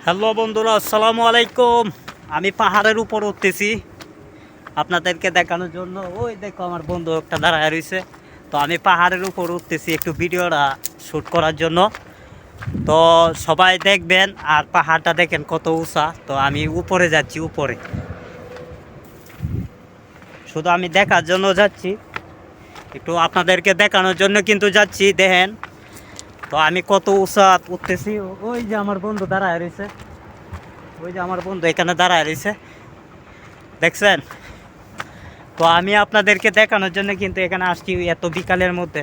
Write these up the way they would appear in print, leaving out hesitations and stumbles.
Hello বন্ধুরা, আসসালামু আলাইকুম। আমি পাহাড়ের উপর উঠতেছি আপনাদেরকে দেখানোর জন্য। ওই দেখো আমার বন্ধু একটা দাঁড়ায় রয়েছে। তো আমি পাহাড়ের উপর উঠতেছি একটু ভিডিওটা শ্যুট করার জন্য। তো সবাই দেখবেন, আর পাহাড়টা দেখেন কত উঁচা। তো আমি উপরে যাচ্ছি, উপরে শুধু আমি দেখার জন্য যাচ্ছি, একটু আপনাদেরকে দেখানোর জন্য কিন্তু যাচ্ছি। দেখেন তো আমি কত উঁচা উঠতেছি। ওই যে আমার বন্ধু দাঁড়ায় রয়েছে, ওই যে আমার বন্ধু এখানে দাঁড়ায় রয়েছে, দেখছেন? তো আমি আপনাদেরকে দেখানোর জন্য কিন্তু এখানে আসছি এত বিকালের মধ্যে।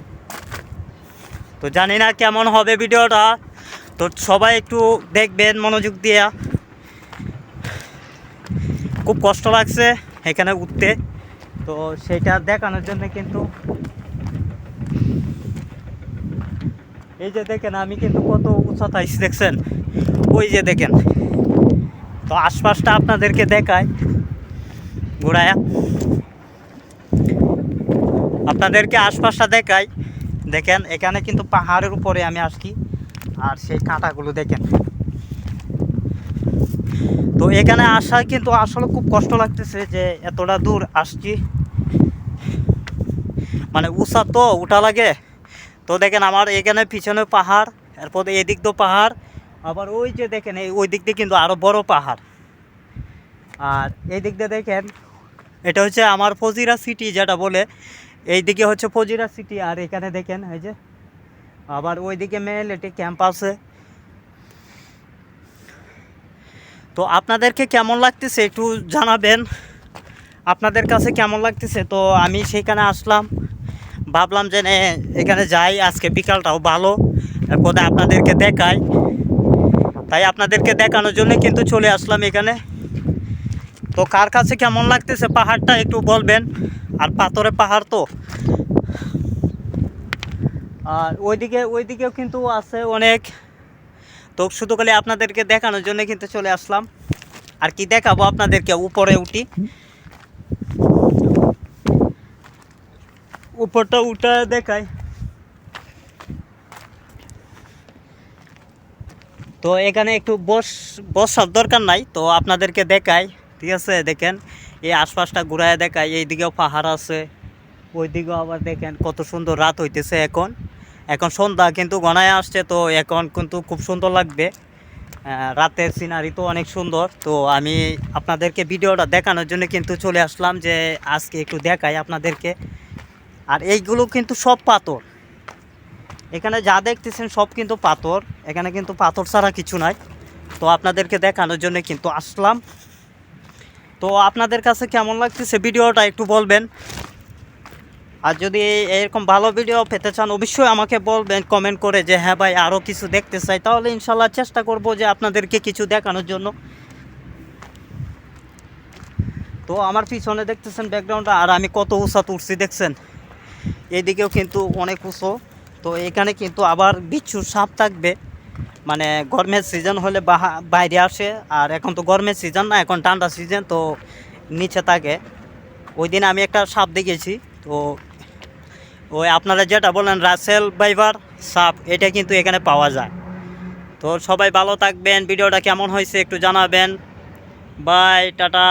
তো জানি না কেমন হবে ভিডিওটা, তো সবাই একটু দেখবেন মনোযোগ দিয়ে। খুব কষ্ট লাগছে এখানে উঠতে, তো সেটা দেখানোর জন্য কিন্তু এই যে দেখেন আমি কিন্তু কত উচ্চতা আইছি, দেখছেন? ওই যে দেখেন। তো আশপাশটা আপনাদেরকে দেখায় ঘোরায়া, আপনাদেরকে আশপাশটা দেখাই। দেখেন এখানে কিন্তু পাহাড়ের উপরে আমি আসছি, আর সেই কাঁটাগুলো দেখেন। তো এখানে আসা কিন্তু আসলে খুব কষ্ট লাগতেছে যে এতটা দূর আসছি, মানে উঁচা তো উঠা লাগে। তো দেখেন আমার এখানে পিছনে পাহাড়, এরপর এদিক তো পাহাড়, আবার ওই যে দেখেন ওই দিক দিয়ে কিন্তু আরও বড় পাহাড়। আর এই দিক দিয়ে দেখেন এটা হচ্ছে আমার ফজিরা সিটি যেটা বলে, এই দিকে হচ্ছে ফজিরা সিটি। আর এখানে দেখেন এই যে আবার ওইদিকে মেয়েলেটি ক্যাম্প আছে। তো আপনাদেরকে কেমন লাগতেছে একটু জানাবেন, আপনাদের কাছে কেমন লাগতেছে। তো আমি সেইখানে আসলাম, ভাবলাম যে এখানে যাই, আজকে বিকালটাও ভালো, এরপরে আপনাদেরকে দেখাই। তাই আপনাদেরকে দেখানোর জন্য কিন্তু চলে আসলাম এখানে। তো কার কাছে কেমন লাগতেছে পাহাড়টা একটু বলবেন। আর পাথরে পাহাড় তো, আর ওইদিকেও কিন্তু আছে অনেক। তো শুধু খালি আপনাদেরকে দেখানোর জন্য কিন্তু চলে আসলাম। আর কি দেখাবো আপনাদেরকে, উপরে উঠি, উপরটা উঠে দেখাই। তো এখানে একটু বসার দরকার নাই, তো আপনাদেরকে দেখাই, ঠিক আছে? দেখেন এই আশপাশটা ঘুরায় দেখাই। এইদিকেও পাহাড় আছে, ওইদিকেও আবার দেখেন কত সুন্দর রাত হইতেছে। এখন সন্ধ্যা কিন্তু ঘনায় আসছে, তো এখন কিন্তু খুব সুন্দর লাগবে। রাতের সিনারি তো অনেক সুন্দর। তো আমি আপনাদেরকে ভিডিওটা দেখানোর জন্য কিন্তু চলে আসলাম, যে আজকে একটু দেখাই আপনাদেরকে। আর এইগুলো কিন্তু সব পাথর, এখানে যা দেখতেছেন সব কিন্তু পাথর, এখানে কিন্তু পাথর ছাড়া কিছু নাই। তো আপনাদেরকে দেখানোর জন্য কিন্তু আসলাম। তো আপনাদের কাছে কেমন লাগতেছে ভিডিওটা একটু বলবেন। আর যদি এরকম ভালো ভিডিও পেতে চান অবশ্যই আমাকে বলবেন কমেন্ট করে, যে হ্যাঁ ভাই আরও কিছু দেখতে চাই, তাহলে ইনশাল্লাহ চেষ্টা করব যে আপনাদেরকে কিছু দেখানোর জন্য। তো আমার পিছনে দেখতেছেন ব্যাকগ্রাউন্ডটা, আর আমি কত উঁচা তুলছি দেখছেন। এইদিকেও কিন্তু অনেক উঁচু। তো এখানে কিন্তু আবার বিচ্ছুর সাপ থাকবে, মানে গরমের সিজন হলে বাইরে আসে। আর এখন তো গরমের সিজন না, এখন ঠান্ডা সিজন, তো নিচে থাকে। ওই দিন আমি একটা সাপ দেখেছি। তো ওই আপনারা যেটা বলেন রাসেল ভাইবার সাপ, এটা কিন্তু এখানে পাওয়া যায়। তো সবাই ভালো থাকবেন, ভিডিওটা কেমন হয়েছে একটু জানাবেন। Bye, tata.